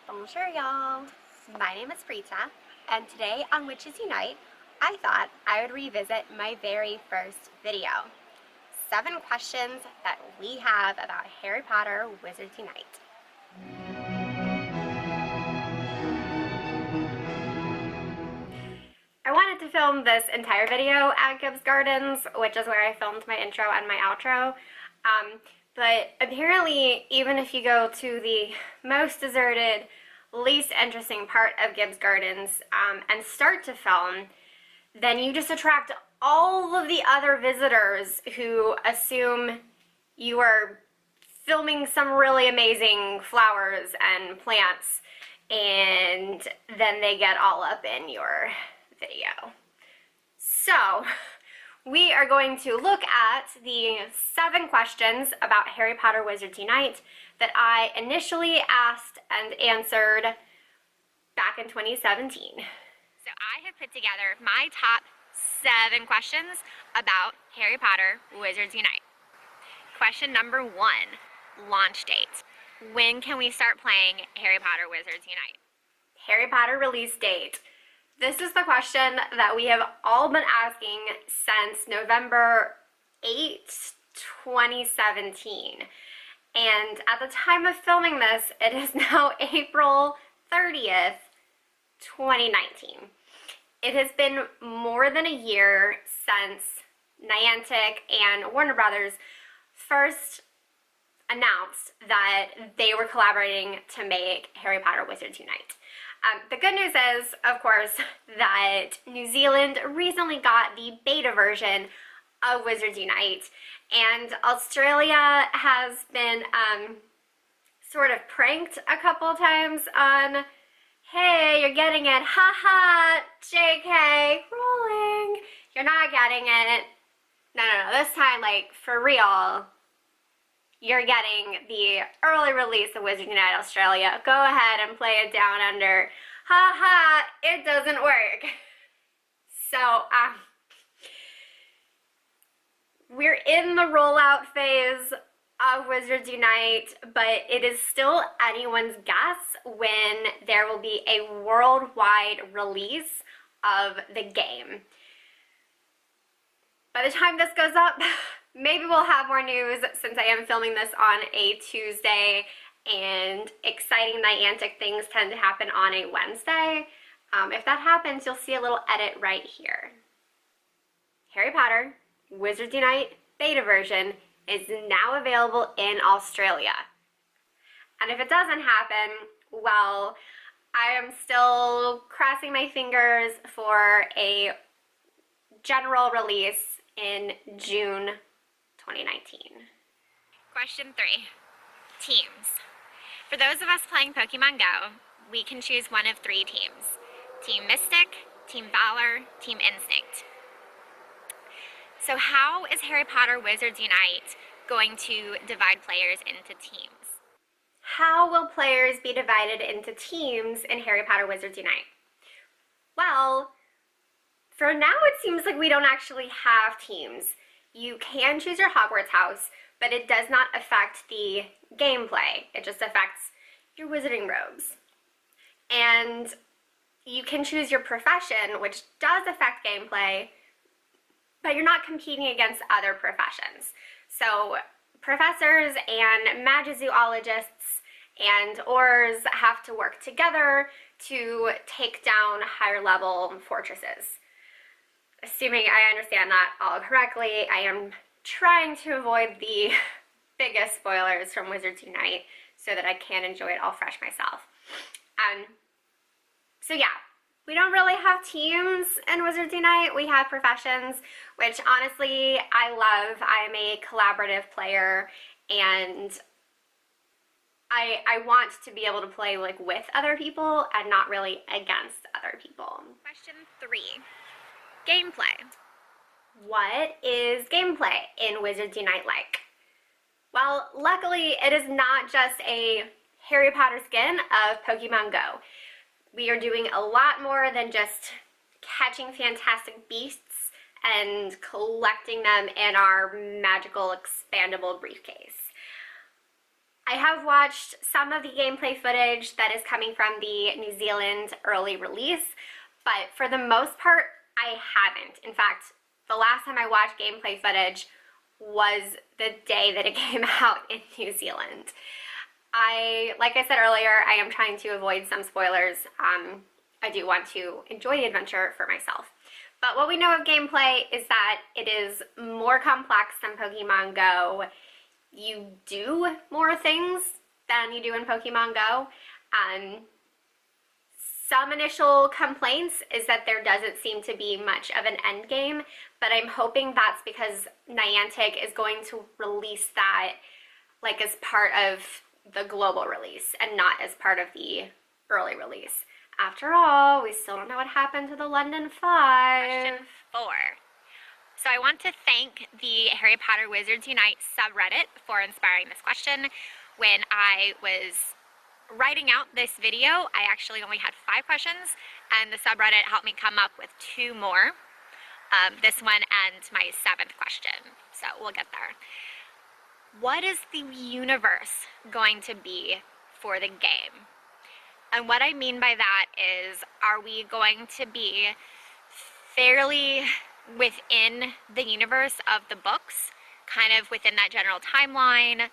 Bonjour, y'all. My name is Rita, and today on Witches Unite, I thought I would revisit my very first video. 7 questions that we have about Harry Potter Wizards Unite. I wanted to film this entire video at Gibbs Gardens, which is where I filmed my intro and my outro. But apparently, even if you go to the most deserted, least interesting part of Gibbs Gardens and start to film, then you just attract all of the other visitors who assume you are filming some really amazing flowers and plants, and then they get all up in your video. So, we are going to look at the 7 questions about Harry Potter Wizards Unite that I initially asked and answered back in 2017. So I have put together my top 7 questions about Harry Potter Wizards Unite. Question number 1, launch date. When can we start playing Harry Potter Wizards Unite? Harry Potter release date. This is the question that we have all been asking since November 8th, 2017. And at the time of filming this, it is now April 30th, 2019. It has been more than a year since Niantic and Warner Bros. First announced that they were collaborating to make Harry Potter Wizards Unite. The good news is, of course, that New Zealand recently got the beta version of Wizards Unite, and Australia has been sort of pranked a couple times on, hey, you're getting it, haha, JK, Rowling, you're not getting it. No, this time, like, for real, you're getting the early release of Wizards Unite Australia. Go ahead and play it down under. Ha ha, it doesn't work. So, we're in the rollout phase of Wizards Unite, but it is still anyone's guess when there will be a worldwide release of the game. By the time this goes up, maybe we'll have more news, since I am filming this on a Tuesday and exciting Niantic things tend to happen on a Wednesday. If that happens, you'll see a little edit right here. Harry Potter Wizards Unite beta version is now available in Australia. And if it doesn't happen, well, I am still crossing my fingers for a general release in June 2019. Question 3, teams. For those of us playing Pokemon Go, we can choose one of 3 teams. Team Mystic, Team Valor, Team Instinct. So how is Harry Potter Wizards Unite going to divide players into teams? How will players be divided into teams in Harry Potter Wizards Unite? Well, for now it seems like we don't actually have teams. You can choose your Hogwarts house, but it does not affect the gameplay. It just affects your wizarding robes. And you can choose your profession, which does affect gameplay, but you're not competing against other professions. So professors and magizoologists and Aurors have to work together to take down higher level fortresses. Assuming I understand that all correctly, I am trying to avoid the biggest spoilers from Wizards Unite so that I can enjoy it all fresh myself. So yeah, we don't really have teams in Wizards Unite. We have professions, which honestly I love. I'm a collaborative player, and I want to be able to play like with other people and not really against other people. Question 3, gameplay. What is gameplay in Wizards Unite like? Well, luckily it is not just a Harry Potter skin of Pokemon Go. We are doing a lot more than just catching fantastic beasts and collecting them in our magical expandable briefcase. I have watched some of the gameplay footage that is coming from the New Zealand early release, but for the most part, I haven't. In fact, the last time I watched gameplay footage was the day that it came out in New Zealand. Like I said earlier, I am trying to avoid some spoilers. I do want to enjoy the adventure for myself. But what we know of gameplay is that it is more complex than Pokemon Go. You do more things than you do in Pokemon Go. Some initial complaints is that there doesn't seem to be much of an end game, but I'm hoping that's because Niantic is going to release that like as part of the global release and not as part of the early release. After all, we still don't know what happened to the London 5. Question 4. So I want to thank the Harry Potter Wizards Unite subreddit for inspiring this question. When I was writing out this video, I actually only had 5 questions, and the subreddit helped me come up with 2 more. This one and my 7th question, so we'll get there. What is the universe going to be for the game? And what I mean by that is, are we going to be fairly within the universe of the books, kind of within that general timeline,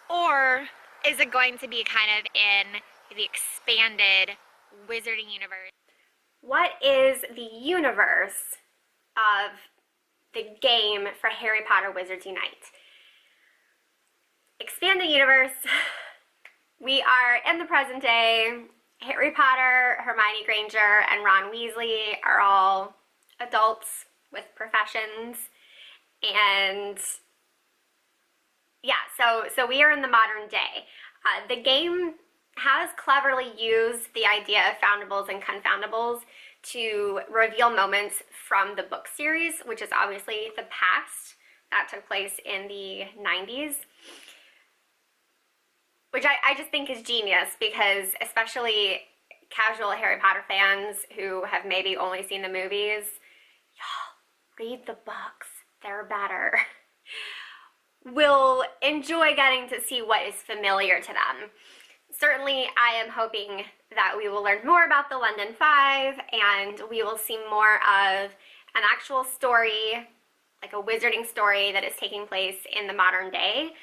or is it going to be kind of in the expanded wizarding universe? What is the universe of the game for Harry Potter Wizards Unite? Expand the universe. We are in the present day. Harry Potter, Hermione Granger, and Ron Weasley are all adults with professions. And yeah, so we are in the modern day. The game has cleverly used the idea of foundables and confoundables to reveal moments from the book series, which is obviously the past. That took place in the 90s. Which I just think is genius, because especially casual Harry Potter fans who have maybe only seen the movies, y'all, read the books, they're better, will enjoy getting to see what is familiar to them. Certainly, I am hoping that we will learn more about the London 5, and we will see more of an actual story, like a wizarding story that is taking place in the modern day.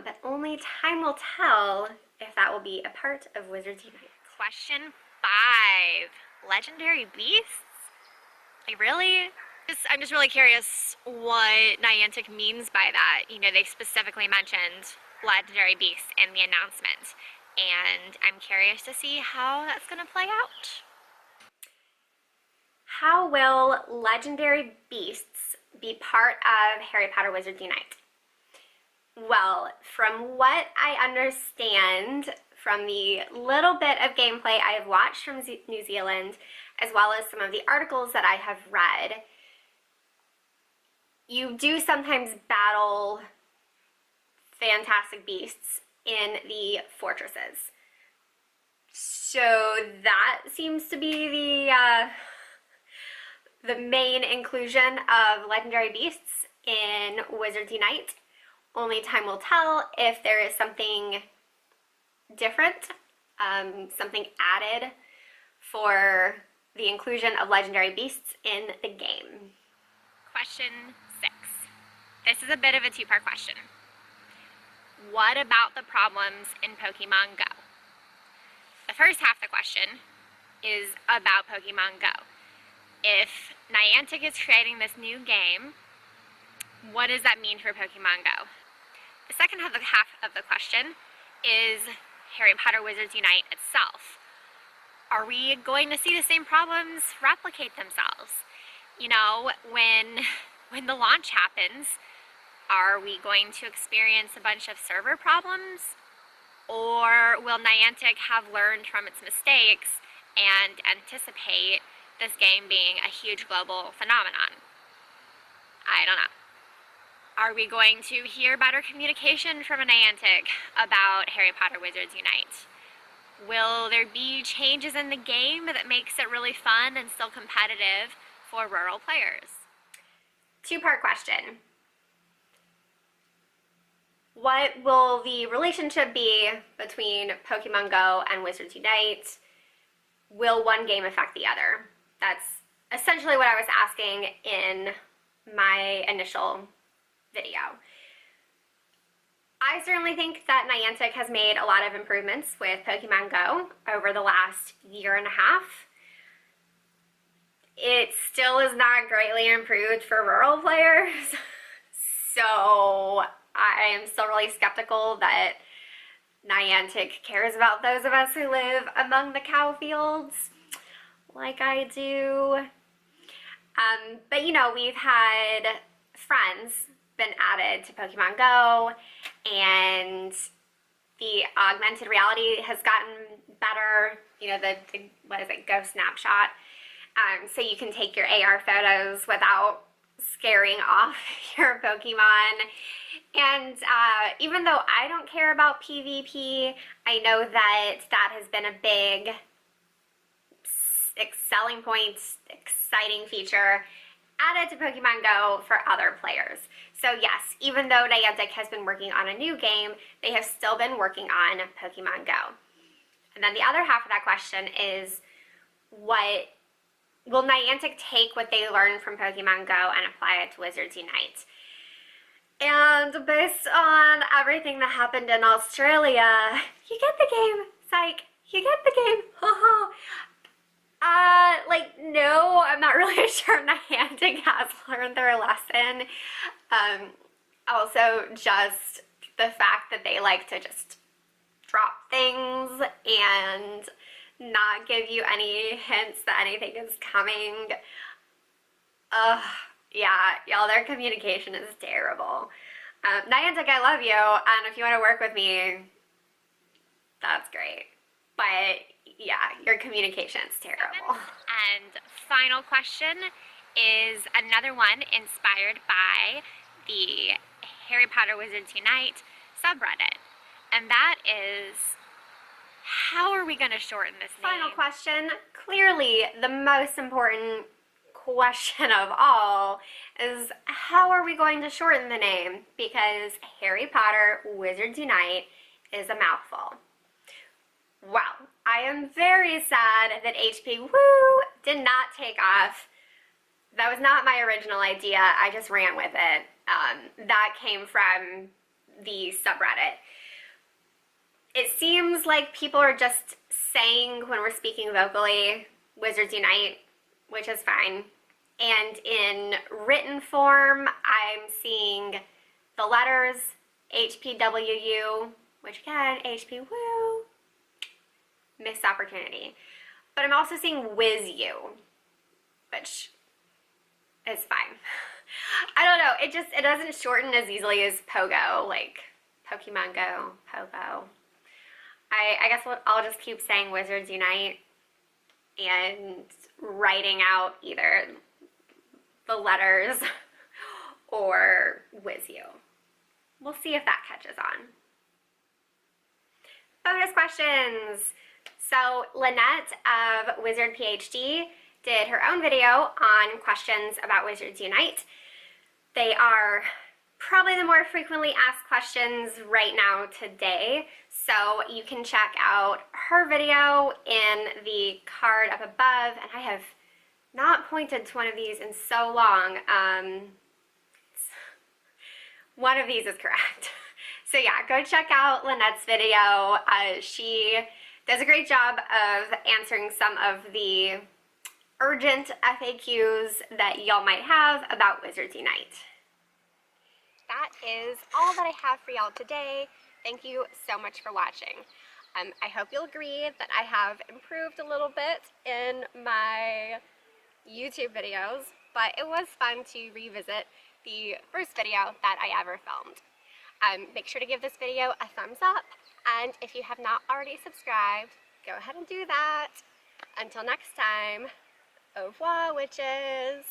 But only time will tell if that will be a part of Wizards Unite. Question 5. Legendary beasts? Like, really? I'm just really curious what Niantic means by that. You know, they specifically mentioned legendary beasts in the announcement, and I'm curious to see how that's going to play out. How will legendary beasts be part of Harry Potter Wizards Unite? Well, from what I understand from the little bit of gameplay I have watched from New Zealand, as well as some of the articles that I have read, you do sometimes battle fantastic beasts in the fortresses. So that seems to be the main inclusion of legendary beasts in Wizards Unite. Only time will tell if there is something different, something added for the inclusion of legendary beasts in the game. Question 6. This is a bit of a 2-part question. What about the problems in Pokemon Go? The first half of the question is about Pokemon Go. If Niantic is creating this new game, what does that mean for Pokemon Go? The second half of the question is Harry Potter Wizards Unite itself. Are we going to see the same problems replicate themselves? You know, when the launch happens, are we going to experience a bunch of server problems? Or will Niantic have learned from its mistakes and anticipate this game being a huge global phenomenon? I don't know. Are we going to hear better communication from Niantic about Harry Potter Wizards Unite? Will there be changes in the game that makes it really fun and still competitive for rural players? 2-part question. What will the relationship be between Pokemon Go and Wizards Unite? Will one game affect the other? That's essentially what I was asking in my initial video. I certainly think that Niantic has made a lot of improvements with Pokemon Go over the last year and a half. It still is not greatly improved for rural players, so I am still really skeptical that Niantic cares about those of us who live among the cow fields like I do. But you know, we've had friends been added to Pokemon Go, and the augmented reality has gotten better. You know, the what is it, Go Snapshot. So you can take your AR photos without scaring off your Pokemon. And even though I don't care about PvP, I know that that has been a big selling point, exciting feature added to Pokemon Go for other players. So yes, even though Niantic has been working on a new game, they have still been working on Pokemon Go. And then the other half of that question is, what will Niantic take what they learned from Pokemon Go and apply it to Wizards Unite? And based on everything that happened in Australia, you get the game, psych, you get the game, haha. No, I'm not really sure Niantic has learned their lesson. Also, just the fact that they like to just drop things and not give you any hints that anything is coming. Yeah, y'all, their communication is terrible. Niantic, I love you, and if you want to work with me, that's great. But yeah, your communication is terrible. And final question is another one inspired by the Harry Potter Wizards Unite subreddit. And that is, how are we going to shorten this name? Final question, clearly the most important question of all is, how are we going to shorten the name? Because Harry Potter Wizards Unite is a mouthful. Well, I am very sad that HP Woo did not take off. That was not my original idea. I just ran with it. That came from the subreddit. It seems like people are just saying, when we're speaking vocally, Wizards Unite, which is fine. And in written form, I'm seeing the letters HPWU, which again, HP Woo, missed opportunity. But I'm also seeing WizU, which is fine. I don't know, it doesn't shorten as easily as Pogo, like Pokemon Go, Pogo. I guess I'll just keep saying Wizards Unite and writing out either the letters or WizU. We'll see if that catches on. Bonus questions. So Lynette of Wizard PhD did her own video on questions about Wizards Unite. They are probably the more frequently asked questions right now today, so you can check out her video in the card up above, and I have not pointed to one of these in so long. One of these is correct. So yeah, go check out Lynette's video. She does a great job of answering some of the urgent FAQs that y'all might have about Wizards Unite. That is all that I have for y'all today. Thank you so much for watching. I hope you'll agree that I have improved a little bit in my YouTube videos, but it was fun to revisit the first video that I ever filmed. Make sure to give this video a thumbs up, and if you have not already subscribed, go ahead and do that. Until next time, au revoir, witches!